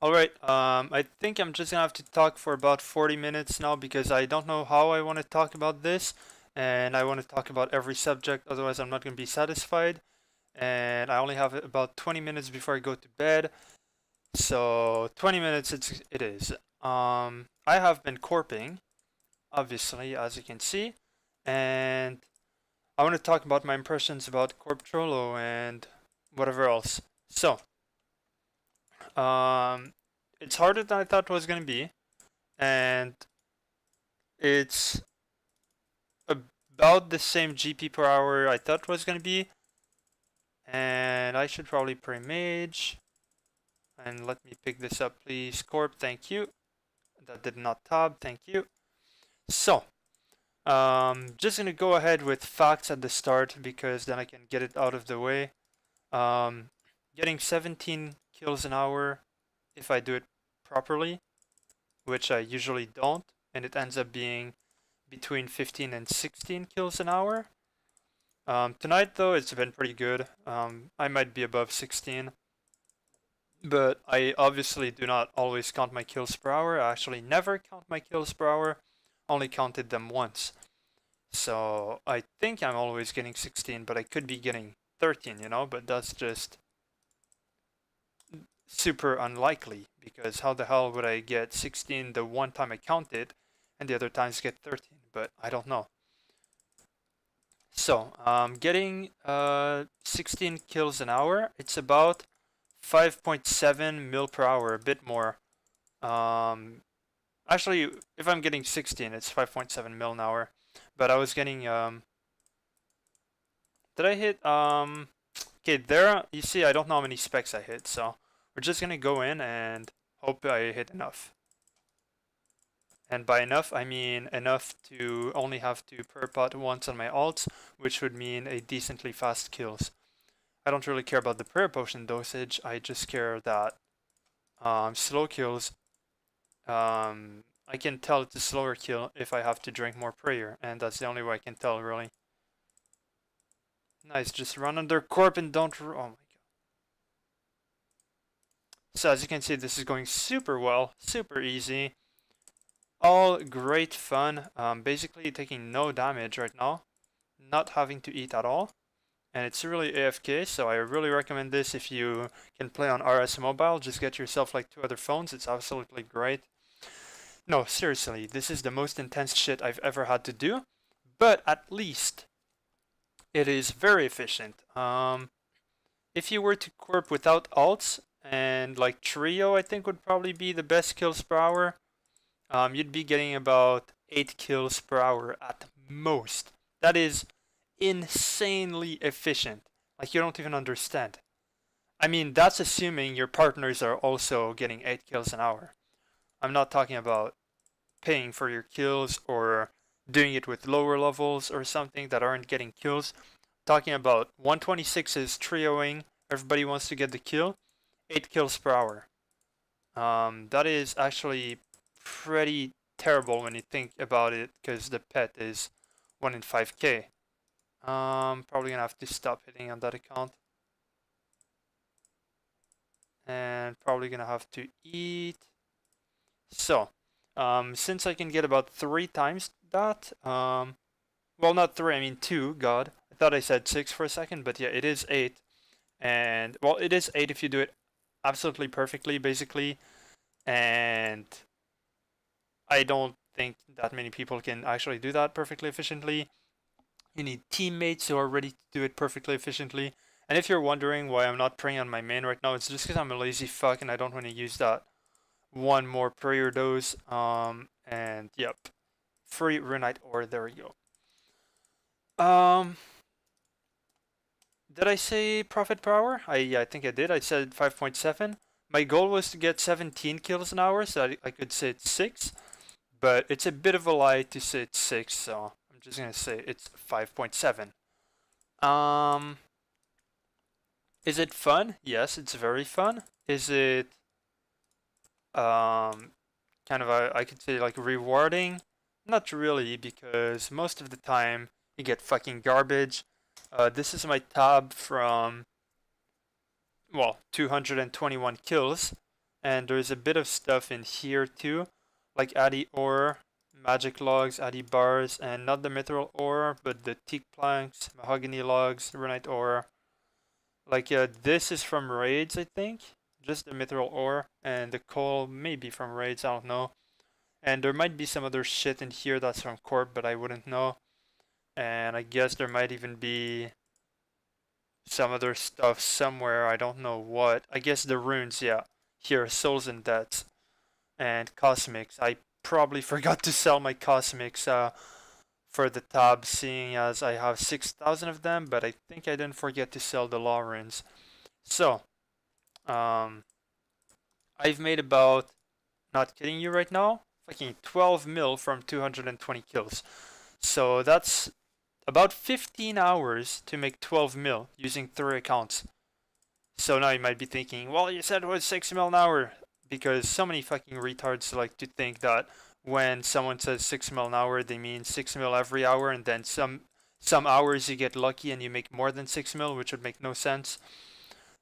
Alright, I think I'm just gonna have to talk for about 40 minutes now because I don't know how I want to talk about this, and I want to talk about every subject, otherwise I'm not gonna be satisfied. And I only have about 20 minutes before I go to bed, so 20 minutes it is. I have been corping, obviously, as you can see, and I want to talk about my impressions about Corp Trollo and whatever else. So, um, it's harder than I thought it was gonna be, and it's about the same GP per hour I thought it was gonna be. And I should probably pray mage. And let me pick this up, please. Corp, thank you. That did not tab, thank you. So, just gonna go ahead with facts at the start because then I can get it out of the way. Um, Getting 17 kills an hour if I do it properly, which I usually don't, and it ends up being between 15 and 16 kills an hour. Tonight, though, it's been pretty good. I might be above 16, but I obviously do not always count my kills per hour. I actually never count my kills per hour, only counted them once. So I think I'm always getting 16, but I could be getting 13, but that's just super unlikely because how the hell would I get 16 the one time I count it and the other times get 13? But I don't know. So, getting 16 kills an hour, it's about 5.7 mil per hour, a bit more. Um, Actually, if I'm getting 16, it's 5.7 mil an hour. But I was getting, did I hit, okay, there, you see, I don't know how many specs I hit, so we're just gonna go in and hope I hit enough. And by enough, I mean enough to only have to perpot once on my ults, which would mean a decently fast kills. I don't really care about the prayer potion dosage, I just care that slow kills, I can tell it's a slower kill if I have to drink more prayer, and that's the only way I can tell, really. Nice, just run under corp and don't... Oh my god. So as you can see, this is going super well, super easy. All great fun, basically taking no damage right now, not having to eat at all. And it's really AFK, so I really recommend this if you can play on RS Mobile. Just get yourself like 2 other phones, it's absolutely great. No, seriously, this is the most intense shit I've ever had to do, but at least it is very efficient. If you were to corp without ults, and like trio I think would probably be the best kills per hour, you'd be getting about 8 kills per hour at most. That is insanely efficient. Like, you don't even understand. I mean, that's assuming your partners are also getting 8 kills an hour. I'm not talking about paying for your kills or doing it with lower levels or something that aren't getting kills. I'm talking about 126 is trioing, everybody wants to get the kill, 8 kills per hour. That is actually pretty terrible when you think about it, because the pet is 1 in 5k. Probably gonna have to stop hitting on that account. And probably gonna have to eat. So, since I can get about 3 times that, well, not 3, I mean 2, god. I thought I said 6 for a second, but yeah, it is 8. And, well, it is 8 if you do it absolutely perfectly, basically. And I don't think that many people can actually do that perfectly efficiently. You need teammates who are ready to do it perfectly efficiently. And if you're wondering why I'm not praying on my main right now, it's just because I'm a lazy fuck and I don't want to use that one more prayer dose. And yep, free runite ore. There we go. Did I say profit per hour? I think I did. I said 5.7. My goal was to get 17 kills an hour, so I could say it's 6. But it's a bit of a lie to say it's 6, so I'm just gonna say it's 5.7. Is it fun? Yes, it's very fun. Is it kind of I could say like rewarding? Not really, because most of the time you get fucking garbage. This is my tab from, well, 221 kills. And there's a bit of stuff in here too, like Addy ore, magic logs, Addy bars, and not the mithril ore, but the teak planks, mahogany logs, runite ore. Like, this is from raids, I think. Just the mithril ore, and the coal maybe from raids, I don't know. And there might be some other shit in here that's from Corp, but I wouldn't know. And I guess there might even be some other stuff somewhere, I don't know what. I guess the runes, yeah. Here, souls and debts. And cosmics. I probably forgot to sell my cosmics for the tab, seeing as I have 6,000 of them, but I think I didn't forget to sell the law runes. So, I've made about, not kidding you right now, fucking 12 mil from 220 kills. So that's about 15 hours to make 12 mil using 3 accounts. So now you might be thinking, well, you said it was 6 mil an hour, because so many fucking retards like to think that when someone says 6 mil an hour, they mean 6 mil every hour, and then some hours you get lucky and you make more than 6 mil, which would make no sense.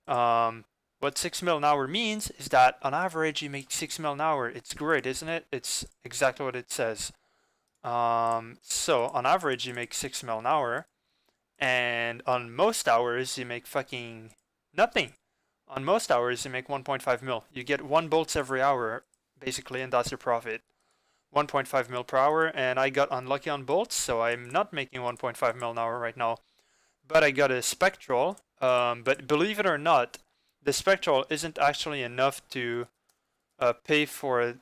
What 6 mil an hour means is that on average you make 6 mil an hour. It's great, isn't it? It's exactly what it says. So on average you make 6 mil an hour, and on most hours you make fucking nothing. On most hours you make 1.5 mil. You get 1 bolts every hour, basically, and that's your profit. 1.5 mil per hour, and I got unlucky on bolts, so I'm not making 1.5 mil an hour right now. But I got a spectral, but believe it or not, the spectral isn't actually enough to pay for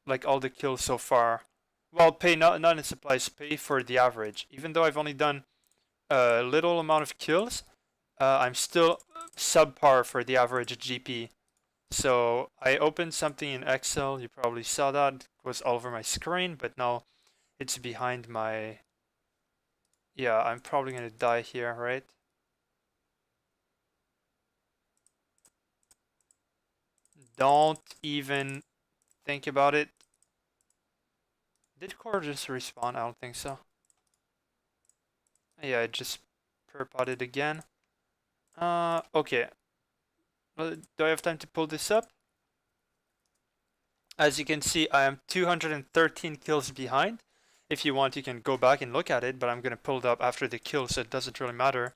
like all the kills so far. Well, pay not in supplies, pay for the average. Even though I've only done a little amount of kills, I'm still subpar for the average GP. So I opened something in Excel. You probably saw that. It was all over my screen, but now it's behind my... Yeah, I'm probably gonna die here, right? Don't even think about it. Did core just respawn? I don't think so. Yeah, it just perpotted again. Okay. Do I have time to pull this up? As you can see, I am 213 kills behind. If you want, you can go back and look at it, but I'm gonna pull it up after the kill, so it doesn't really matter.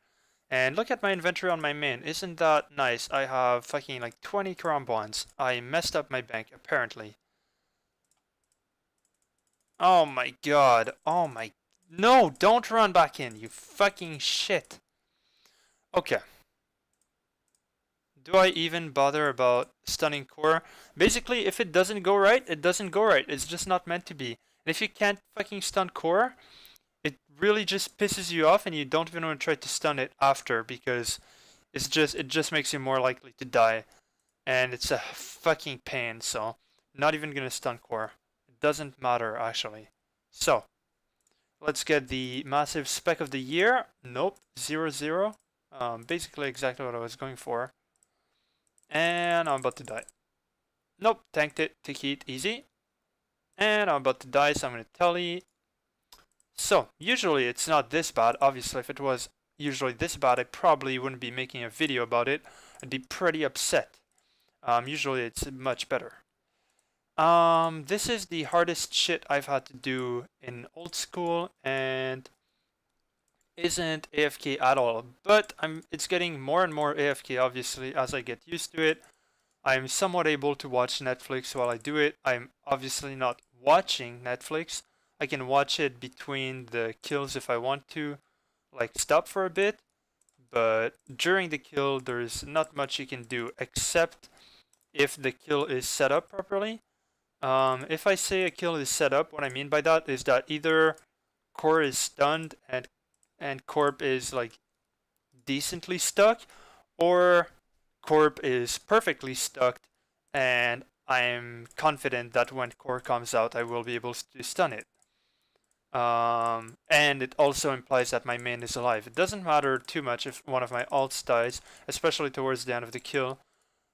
And look at my inventory on my main. Isn't that nice? I have fucking like 20 crown bonds. I messed up my bank, apparently. Oh my god. Oh my... No, don't run back in, you fucking shit. Okay. Do I even bother about stunning core? Basically, if it doesn't go right, it doesn't go right. It's just not meant to be. And if you can't fucking stun core, it really just pisses you off and you don't even want to try to stun it after, because it just makes you more likely to die. And it's a fucking pain, so not even gonna stun core. It doesn't matter, actually. So, let's get the massive spec of the year. Nope, 0-0. Basically exactly what I was going for. And I'm about to die. Nope, tanked it, take heat, easy. And I'm about to die, so I'm gonna telly. So, usually it's not this bad. Obviously, if it was usually this bad, I probably wouldn't be making a video about it. I'd be pretty upset. Usually it's much better. This is the hardest shit I've had to do in old school, and isn't AFK at all. But it's getting more and more AFK, obviously, as I get used to it. I'm somewhat able to watch Netflix while I do it. I'm obviously not watching Netflix. I can watch it between the kills if I want to, like stop for a bit. But during the kill, there's not much you can do except if the kill is set up properly. If I say a kill is set up, what I mean by that is that either core is stunned and corp is like decently stuck, or corp is perfectly stuck, and I'm confident that when core comes out, I will be able to stun it. And it also implies that my main is alive. It doesn't matter too much if one of my alts dies, especially towards the end of the kill.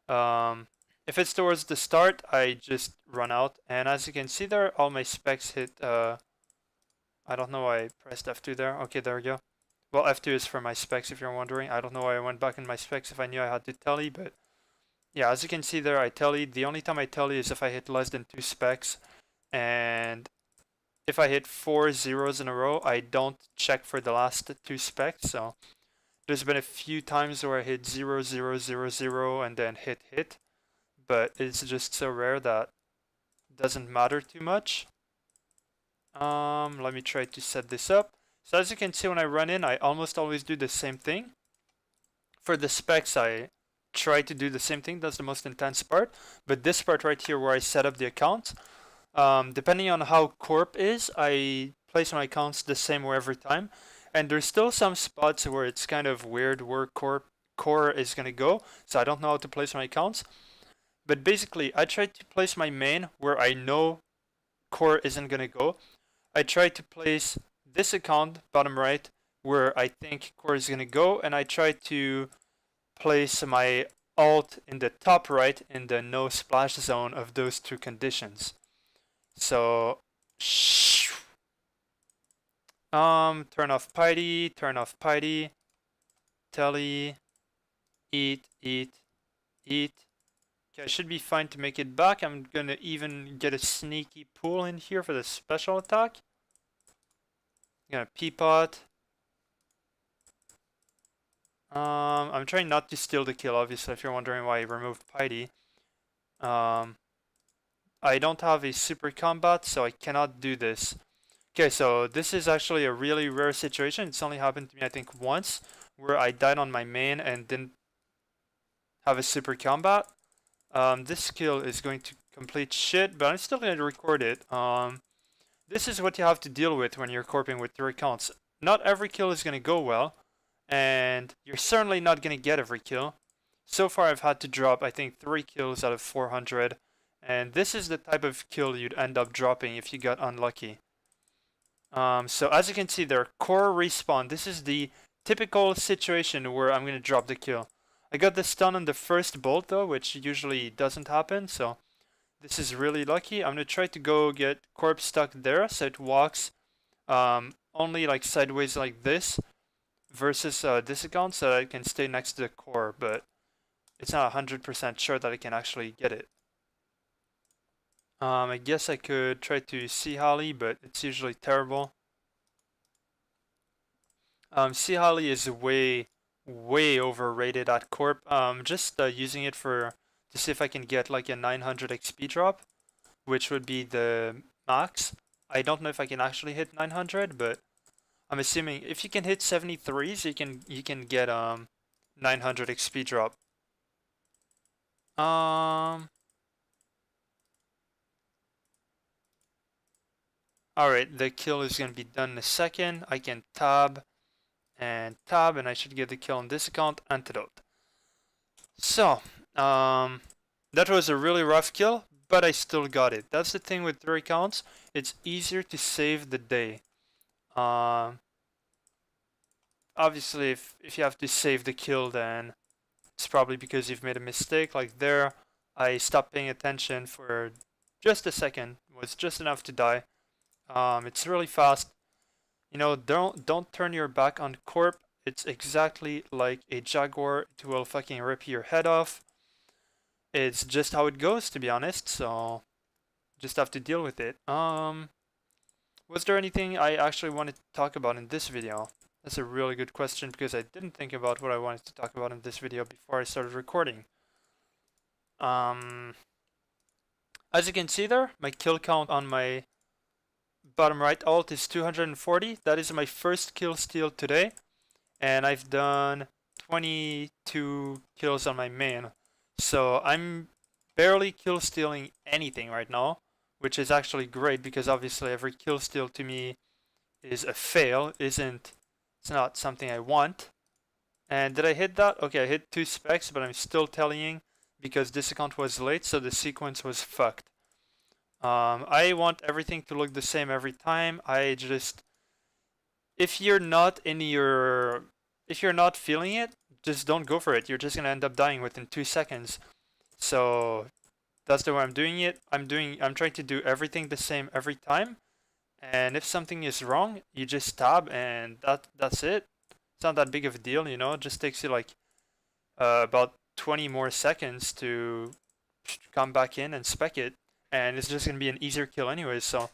If it's towards the start, I just run out, and as you can see there, all my specs hit, I don't know why I pressed F2 there. Okay, there we go. Well, F2 is for my specs if you're wondering. I don't know why I went back in my specs if I knew I had to telly, but yeah, as you can see there, I tally. The only time I tally is if I hit less than 2 specs, and if I hit 4 zeros in a row, I don't check for the last 2 specs. So there's been a few times where I hit 0, 0, 0, 0, and then hit, but it's just so rare that it doesn't matter too much. Let me try to set this up. So as you can see, when I run in, I almost always do the same thing. For the specs, I try to do the same thing. That's the most intense part. But this part right here where I set up the account, depending on how Corp is, I place my accounts the same way every time. And there's still some spots where it's kind of weird where core is going to go. So I don't know how to place my accounts. But basically, I try to place my main where I know core isn't going to go. I try to place this account, bottom right, where I think core is going to go. And I try to place my alt in the top right in the no splash zone of those two conditions. So, turn off piety, telly, eat. Okay, I should be fine to make it back. I'm gonna even get a sneaky pull in here for the special attack. I'm gonna peapot. I'm trying not to steal the kill, obviously, if you're wondering why I removed piety. I don't have a super combat, so I cannot do this. Okay, so this is actually a really rare situation. It's only happened to me, I think, once, where I died on my main and didn't have a super combat. This skill is going to complete shit, but I'm still going to record it. This is what you have to deal with when you're corping with 3 accounts. Not every kill is going to go well, and you're certainly not going to get every kill. So far, I've had to drop, I think, 3 kills out of 400, and this is the type of kill you'd end up dropping if you got unlucky. So as you can see there, core respawn. This is the typical situation where I'm going to drop the kill. I got the stun on the first bolt though, which usually doesn't happen, so this is really lucky. I'm going to try to go get corpse stuck there so it walks only like sideways like this versus this account so that I can stay next to the core, but it's not 100% sure that I can actually get it. I guess I could try to see Holly, but it's usually terrible. Sea Holly is way overrated at Corp. Just using it to see if I can get like a 900 XP drop, which would be the max. I don't know if I can actually hit 900, but I'm assuming if you can hit 73s, you can get 900 XP drop. Alright, the kill is gonna be done in a second. I can tab, and I should get the kill on this account, antidote. So, that was a really rough kill, but I still got it. That's the thing with 3 accounts, it's easier to save the day. Obviously, if you have to save the kill, then it's probably because you've made a mistake. Like there, I stopped paying attention for just a second, it was just enough to die. It's really fast. You know, don't turn your back on Corp. It's exactly like a Jaguar. It will fucking rip your head off. It's just how it goes, to be honest. So just have to deal with it. Was there anything I actually wanted to talk about in this video? That's a really good question because I didn't think about what I wanted to talk about in this video before I started recording. As you can see there, my kill count on my bottom right alt is 240. That is my first kill steal today, and I've done 22 kills on my main. So I'm barely kill stealing anything right now, which is actually great because obviously every kill steal to me is a fail. It's not something I want. And did I hit that? Okay, I hit 2 specs, but I'm still tallying because this account was late, so the sequence was fucked. I want everything to look the same every time. If you're not feeling it, just don't go for it. You're just gonna end up dying within 2 seconds. So that's the way I'm doing it. I'm trying to do everything the same every time. And if something is wrong, you just tab and that's it. It's not that big of a deal, you know. It just takes you like about 20 more seconds to come back in and spec it, and it's just gonna be an easier kill anyway, so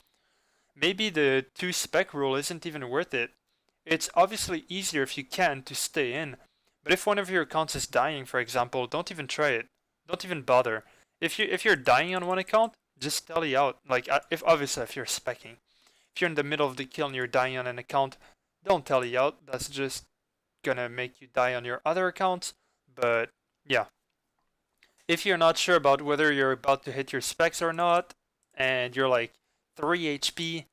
maybe the 2 spec rule isn't even worth it. It's obviously easier if you can to stay in, but if one of your accounts is dying, for example, don't even try it. Don't even bother. If you're dying on one account, just tally out. Like, if obviously if you're specking. If you're in the middle of the kill and you're dying on an account, don't tally out. That's just gonna make you die on your other accounts. But yeah, if you're not sure about whether you're about to hit your specs or not, and you're like 3 HP,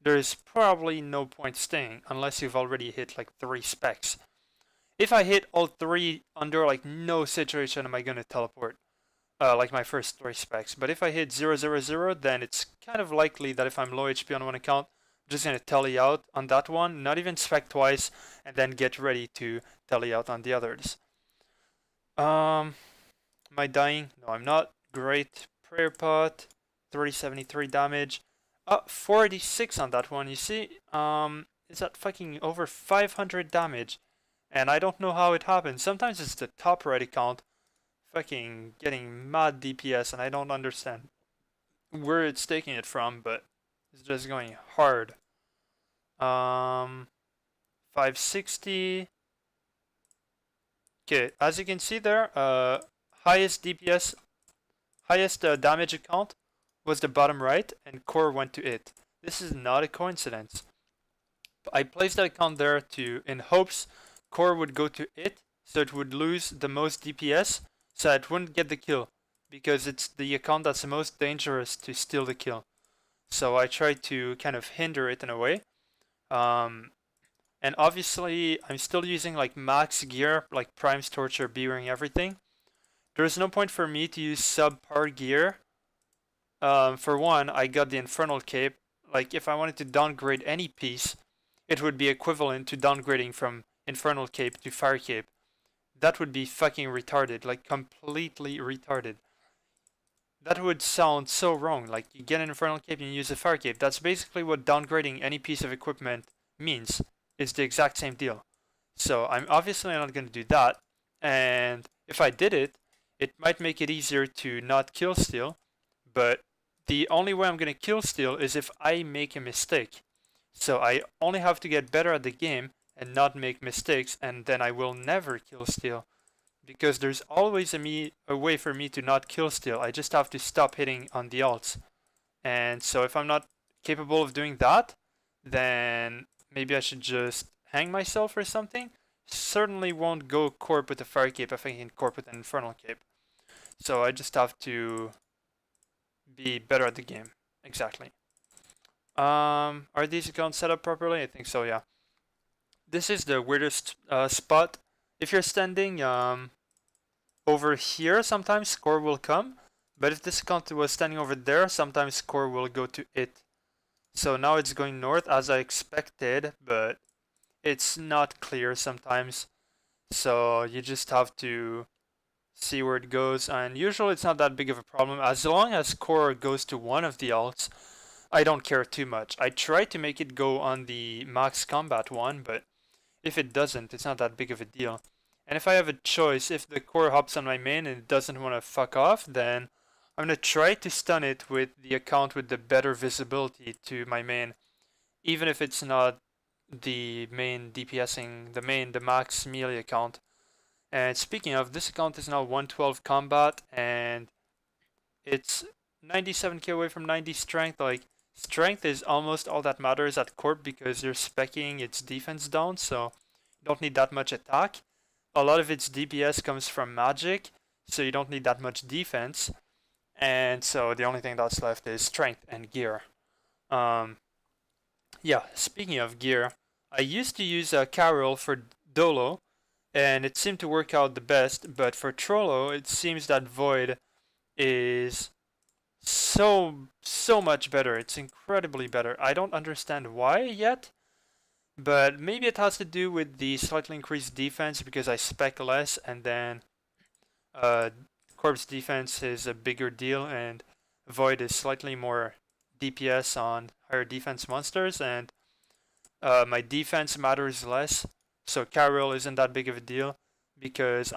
there's probably no point staying unless you've already hit like 3 specs. If I hit all 3 under like no situation am I gonna teleport, like my first 3 specs. But if I hit 000, then it's kind of likely that if I'm low HP on one account, I'm just gonna tally out on that one, not even spec twice, and then get ready to tally out on the others. Am I dying? No, I'm not. Great. Prayer pot, 373 damage. 46 on that one, you see? Is that fucking over 500 damage? And I don't know how it happens. Sometimes it's the top right account fucking getting mad DPS, and I don't understand where it's taking it from, but it's just going hard. 560. Okay, as you can see there, highest DPS, highest damage account was the bottom right, and core went to it. This is not a coincidence. I placed that account there in hopes core would go to it, so it would lose the most DPS, so it wouldn't get the kill, because it's the account that's the most dangerous to steal the kill. So I tried to kind of hinder it in a way. And obviously I'm still using like max gear, like Prime's Torture, B-Ring, everything. There's no point for me to use subpar gear. For one, I got the Infernal Cape. Like if I wanted to downgrade any piece, it would be equivalent to downgrading from Infernal Cape to Fire Cape. That would be fucking retarded, like completely retarded. That would sound so wrong, like you get an Infernal Cape and you use a Fire Cape. That's basically what downgrading any piece of equipment means. It's the exact same deal. So I'm obviously not going to do that, and if I did it, it might make it easier to not kill steal, but the only way I'm going to kill steal is if I make a mistake. So I only have to get better at the game and not make mistakes, and then I will never kill steal. Because there's always a way for me to not kill steal. I just have to stop hitting on the ults. And so if I'm not capable of doing that, then maybe I should just hang myself or something. Certainly won't go corp with a Fire Cape if I can corp with an Infernal Cape. So I just have to be better at the game. Exactly. Are these accounts set up properly? I think so, yeah. This is the weirdest spot. If you're standing over here, sometimes score will come. But if this account was standing over there, sometimes score will go to it. So now it's going north as I expected, but it's not clear sometimes. So you just have to see where it goes, and usually it's not that big of a problem. As long as core goes to one of the alts, I don't care too much. I try to make it go on the max combat one, but if it doesn't, it's not that big of a deal. And if I have a choice, if the core hops on my main and it doesn't want to fuck off, then I'm going to try to stun it with the account with the better visibility to my main, even if it's not the main DPSing, the max melee account. And speaking of, this account is now 112 combat, and it's 97k away from 90 strength. Like, strength is almost all that matters at Corp because you're speccing its defense down, so you don't need that much attack. A lot of its DPS comes from magic, so you don't need that much defense. And so the only thing that's left is strength and gear. Yeah, speaking of gear, I used to use a Carol for Dolo, and it seemed to work out the best, but for Trollo, it seems that Void is so much better. It's incredibly better. I don't understand why yet, but maybe it has to do with the slightly increased defense because I spec less, and then Corp's defense is a bigger deal, and Void is slightly more DPS on higher defense monsters, and my defense matters less, so Carol isn't that big of a deal because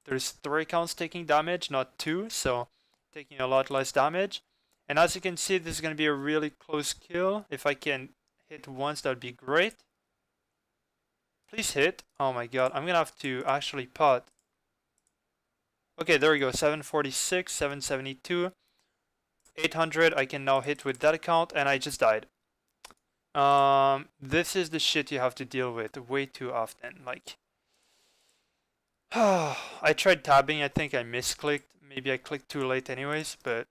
there's 3 accounts taking damage, not 2, so taking a lot less damage. And as you can see, this is going to be a really close kill. If I can hit once, that would be great. Please hit. Oh my god, I'm going to have to actually pot. Okay, there we go. 746, 772, 800. I can now hit with that account, and I just died. This is the shit you have to deal with way too often. Like, I tried tabbing. I think I misclicked. Maybe I clicked too late anyways, but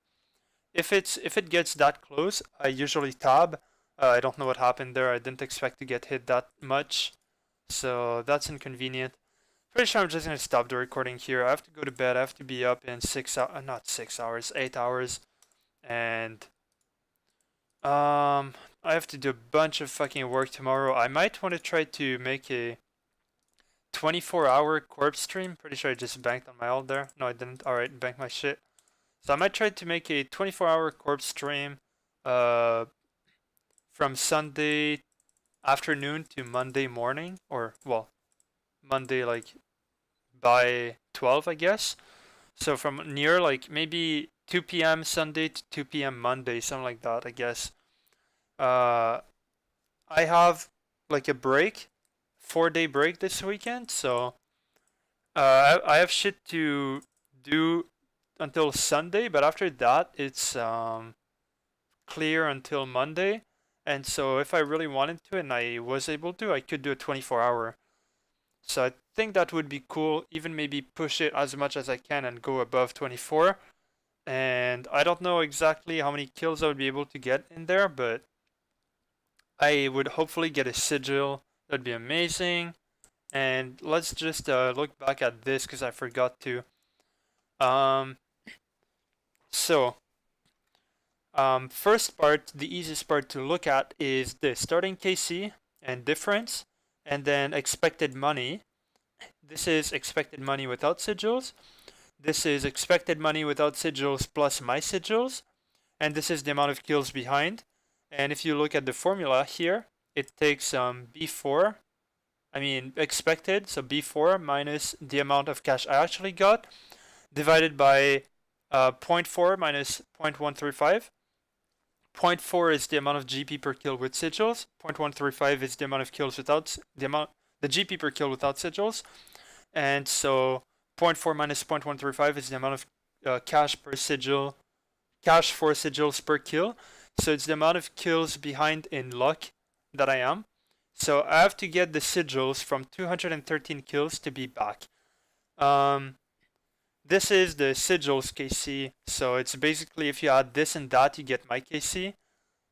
if it gets that close, I usually tab. I don't know what happened there. I didn't expect to get hit that much, so that's inconvenient. Pretty sure I'm just gonna stop the recording here. I have to go to bed. I have to be up in 6 hours, not 6 hours, 8 hours, and I have to do a bunch of fucking work tomorrow. I might want to try to make a 24-hour corpse stream. Pretty sure I just banked on my ult there. No, I didn't. Alright, bank my shit. So I might try to make a 24-hour corpse stream from Sunday afternoon to Monday morning. Or, well, Monday like by 12, I guess. So from near like maybe 2 p.m. Sunday to 2 p.m. Monday, something like that, I guess. I have like a break, 4-day break this weekend, so I have shit to do until Sunday, but after that it's clear until Monday. And so if I really wanted to and I was able to, I could do a 24-hour. So I think that would be cool, even maybe push it as much as I can and go above 24. And I don't know exactly how many kills I would be able to get in there, but I would hopefully get a sigil. That'd be amazing. And let's just look back at this because I forgot to. First part, the easiest part to look at is the starting KC and difference, and then expected money. This is expected money without sigils. This is expected money without sigils plus my sigils. And this is the amount of kills behind. And if you look at the formula here, it takes expected, so B4 minus the amount of cash I actually got, divided by 0.4 minus 0.135. 0.4 is the amount of GP per kill with sigils. 0.135 is the amount of kills without the GP per kill without sigils. And so 0.4 minus 0.135 is the amount of cash for sigils per kill. So it's the amount of kills behind in luck that I am. So I have to get the sigils from 213 kills to be back. This is the sigils KC. So it's basically if you add this and that, you get my KC.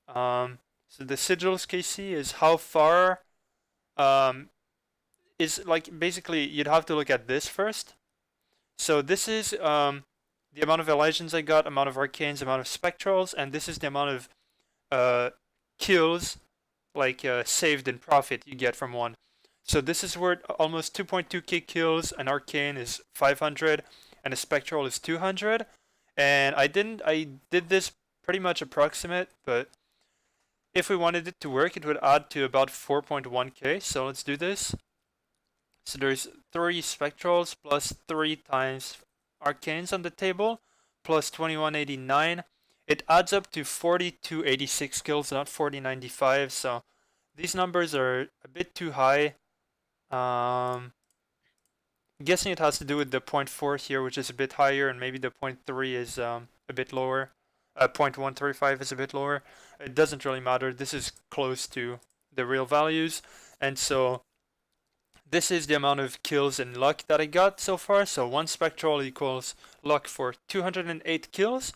So the sigils KC is how far. Is like basically you'd have to look at this first. So this is the amount of Elysians I got, amount of Arcanes, amount of Spectrals, and this is the amount of kills, like saved in profit you get from one. So this is worth almost 2.2k kills, an Arcane is 500, and a Spectral is 200. And I did this pretty much approximate, but if we wanted it to work, it would add to about 4.1k, so let's do this. So there's 3 Spectrals plus 3 times Arcanes on the table, plus 2189. It adds up to 4286 kills, not 4095, so these numbers are a bit too high. I'm guessing it has to do with the 0.4 here, which is a bit higher, and maybe the 0.3 is a bit lower. 0.135 is a bit lower. It doesn't really matter. This is close to the real values, and so this is the amount of kills and luck that I got so far. So 1 Spectral equals luck for 208 kills.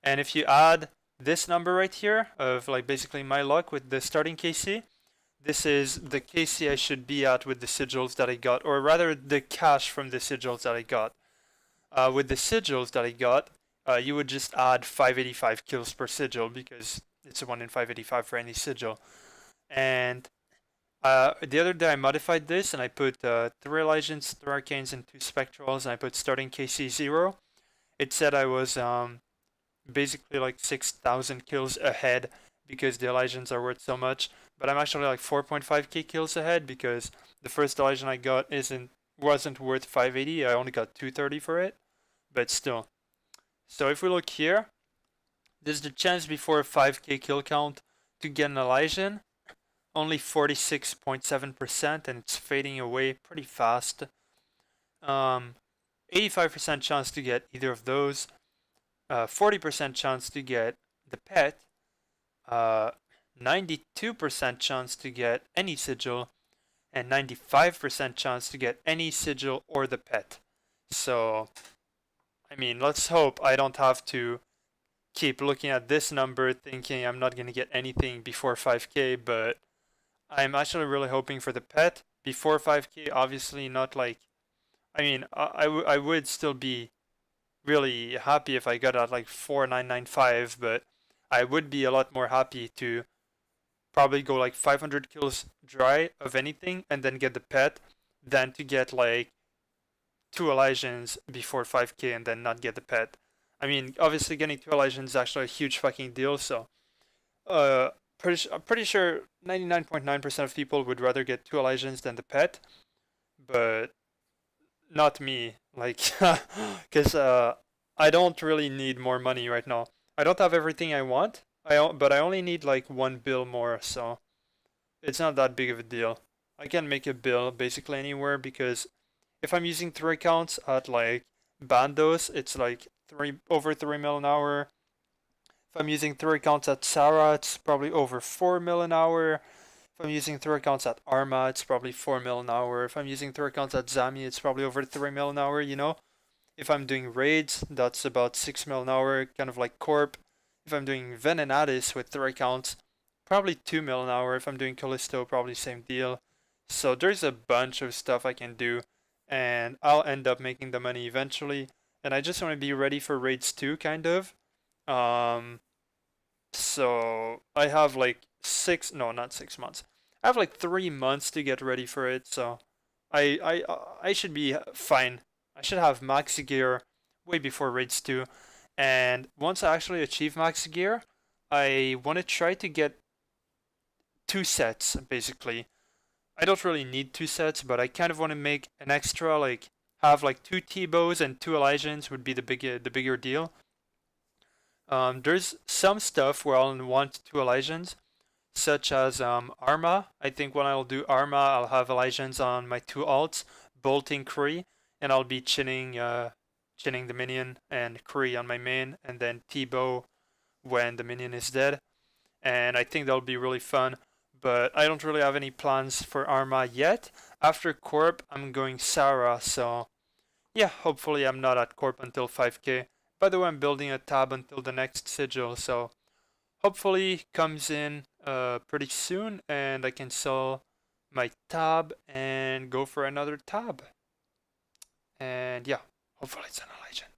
And if you add this number right here of like basically my luck with the starting KC, this is the KC I should be at with the sigils that I got, or rather the cash from the sigils that I got. With the sigils that I got, you would just add 585 kills per sigil because it's a 1 in 585 for any sigil. And the other day I modified this and I put 3 Elysians, 3 Arcanes, and 2 Spectrals, and I put starting KC 0. It said I was basically like 6,000 kills ahead because the Elysians are worth so much, but I'm actually like 4.5k kills ahead because the first Elysian I got isn't wasn't worth 580. I only got 230 for it, but still. So if we look here, there's the chance before 5k kill count to get an Elysian. Only 46.7%, and it's fading away pretty fast. 85% chance to get either of those. 40% chance to get the pet. 92% chance to get any sigil, and 95% chance to get any sigil or the pet. So, I mean, let's hope I don't have to keep looking at this number thinking I'm not going to get anything before 5k, but I'm actually really hoping for the pet before 5k. Obviously not like, I mean, I would still be really happy if I got at like 4995, but I would be a lot more happy to probably go like 500 kills dry of anything and then get the pet than to get like 2 Elysians before 5k and then not get the pet. I mean, obviously getting 2 Elysians is actually a huge fucking deal, so I'm pretty sure 99.9% of people would rather get 2 Elysians than the pet, but not me, like, because I don't really need more money right now. I don't have everything I want, but I only need like 1 bill more, so it's not that big of a deal. I can make a bill basically anywhere because if I'm using 3 accounts at like Bandos, it's like over 3 mil an hour. If I'm using 3 accounts at Sarah, it's probably over 4 mil an hour. If I'm using 3 accounts at Arma, it's probably 4 mil an hour. If I'm using 3 accounts at Zami, it's probably over 3 mil an hour, you know? If I'm doing raids, that's about 6 mil an hour, kind of like Corp. If I'm doing Venenatis with 3 accounts, probably 2 mil an hour. If I'm doing Callisto, probably same deal. So there's a bunch of stuff I can do, and I'll end up making the money eventually. And I just want to be ready for raids too, kind of. So I have like no, not 6 months. I have like 3 months to get ready for it, so I should be fine. I should have max gear way before raids 2. And once I actually achieve max gear, I want to try to get 2 sets basically. I don't really need 2 sets, but I kind of want to make an extra, like have like 2 T-bows and 2 Elysians would be the bigger deal. There's some stuff where I'll want 2 Elysians, such as Arma. I think when I'll do Arma, I'll have Elysians on my 2 alts, bolting Kree, and I'll be chinning the minion and Kree on my main, and then T-bow when the minion is dead. And I think that'll be really fun, but I don't really have any plans for Arma yet. After Corp, I'm going Sarah, so yeah, hopefully I'm not at Corp until 5k. By the way, I'm building a tab until the next sigil, so hopefully comes in pretty soon and I can sell my tab and go for another tab. And yeah, hopefully it's an Elysian.